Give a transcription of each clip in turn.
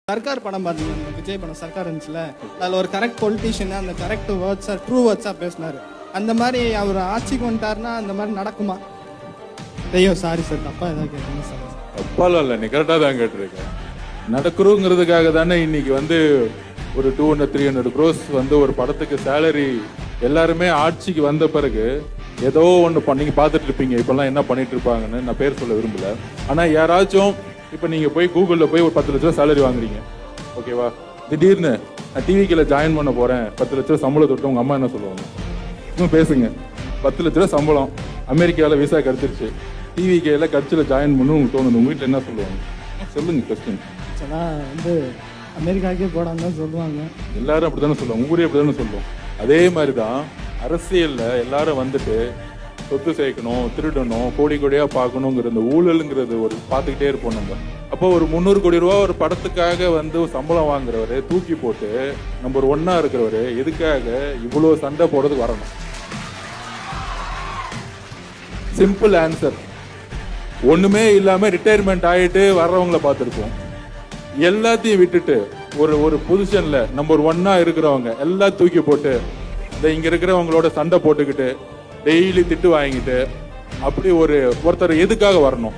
சர்க்கார் படம் பார்த்தீங்கன்னா விஜய் படம் சர்க்கார் இருந்துச்சுல, அதில் ஒரு கரெக்ட் பொலிட்டீஷியன் அந்த கரெக்ட் வேர்ட்ஸாக ட்ரூ வேர்ட்ஸாக பேசினார். அந்த மாதிரி அவர் ஆட்சிக்கு வந்துட்டாருன்னா அந்த மாதிரி நடக்குமா? ஐயோ சாரி சார், தப்பாக ஏதாவது கேட்குங்க சார். தப்பாலாம் இல்லை, நீ கரெக்டாக தான் கேட்டிருக்கேன். நடக்கிறோங்கிறதுக்காக தானே இன்னைக்கு ஒரு 200-300 crores ஒரு படத்துக்கு சேலரி எல்லாருமே ஆட்சிக்கு வந்த பிறகு ஏதோ ஒன்று நீங்க பார்த்துட்டு இருப்பீங்க. இப்பெல்லாம் என்ன பண்ணிட்டு இருப்பாங்கன்னு நான் பேர் சொல்ல விரும்பல. ஆனால் யாராச்சும் இப்போ நீங்கள் போய் கூகுளில் போய் ஒரு 10 லட்ச ரூபா சேலரி வாங்குறீங்க, ஓகேவா? திடீர்னு நான் டிவிக்கில் ஜாயின் பண்ண போகிறேன், 10 லட்ச ரூபா சம்பளம் தொட்டு உங்கள் அம்மா என்ன சொல்லுவாங்க? இன்னும் பேசுங்க. 10 லட்ச ரூபா சம்பளம், அமெரிக்காவில் விசா கிடச்சிருச்சு, டிவிக்கில் கட்சியில் ஜாயின் பண்ணு உங்களுக்கு தோணுது, உங்கள் வீட்டில் என்ன சொல்லுவாங்க? சொல்லுங்க கொஸ்டின். அமெரிக்காவுக்கே போடான்னு தான் சொல்லுவாங்க. எல்லாரும் அப்படி தானே சொல்லுவாங்க, ஊரே அப்படி தானே சொல்லுவோம். அதே மாதிரி தான் அரசியலில் எல்லாரும் சொத்து சேர்க்கணும், திருடணும், கோடி கோடியாக பார்க்கணுங்கிற இந்த ஊழலுங்கிறது ஒரு பார்த்துக்கிட்டே இருப்போம் நம்ம. அப்போ ஒரு 300 கோடி ரூபா ஒரு படத்துக்காக சம்பளம் வாங்குறவரு தூக்கி போட்டு நம்பர் 1 இருக்கிறவரு எதுக்காக இவ்வளோ சண்டை போடுறதுக்கு வரணும்? Simple answer. ஒண்ணுமே இல்லாம ரிட்டையர்மெண்ட் ஆயிட்டு வர்றவங்களை பார்த்துருப்போம். எல்லாத்தையும் விட்டுட்டு ஒரு பொசிஷன்ல நம்பர் 1 இருக்கிறவங்க எல்லாம் தூக்கி போட்டு இங்க இருக்கிறவங்களோட சண்டை போட்டுக்கிட்டு டெய்லி திட்டு வாங்கிட்டு அப்படி ஒருத்தர் எதுக்காக வரணும்?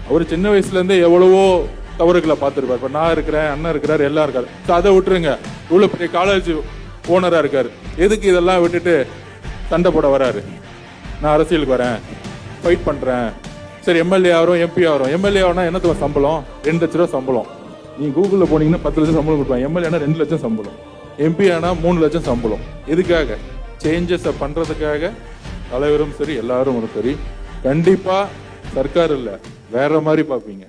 அவர் சின்ன வயசுல இருந்தே எவ்வளவோ தவறுகளை பார்த்துருப்பார். இப்ப நான் இருக்கிறேன், அண்ணன் இருக்கிறாரு, எல்லாம் இருக்காரு. அதை விட்டுருங்க, இவ்வளவு பெரிய காலேஜ் ஓனரா இருக்காரு, எதுக்கு இதெல்லாம் விட்டுட்டு சண்டை போட வராரு? நான் அரசியலுக்கு வரேன், ஃபைட் பண்றேன். சரி, எம்எல்ஏ ஆகிறோம், எம்பி ஆகிறோம். எம்எல்ஏ ஆகணும் என்ன சம்பளம்? 2 லட்ச ரூபா சம்பளம். நீங்க கூகுளில் போனீங்கன்னா 10 லட்சம் சம்பளம் கொடுப்பாங்க. எம்எல்ஏனா 2 லட்சம் சம்பளம், எம்பி ஆனா 3 லட்சம் சம்பளம். எதுக்காக? சேஞ்சஸை பண்றதுக்காக. தலைவரும் சரி, எல்லாரும் சரி, கண்டிப்பா சர்க்கார் இல்ல வேற மாதிரி பார்ப்பீங்க.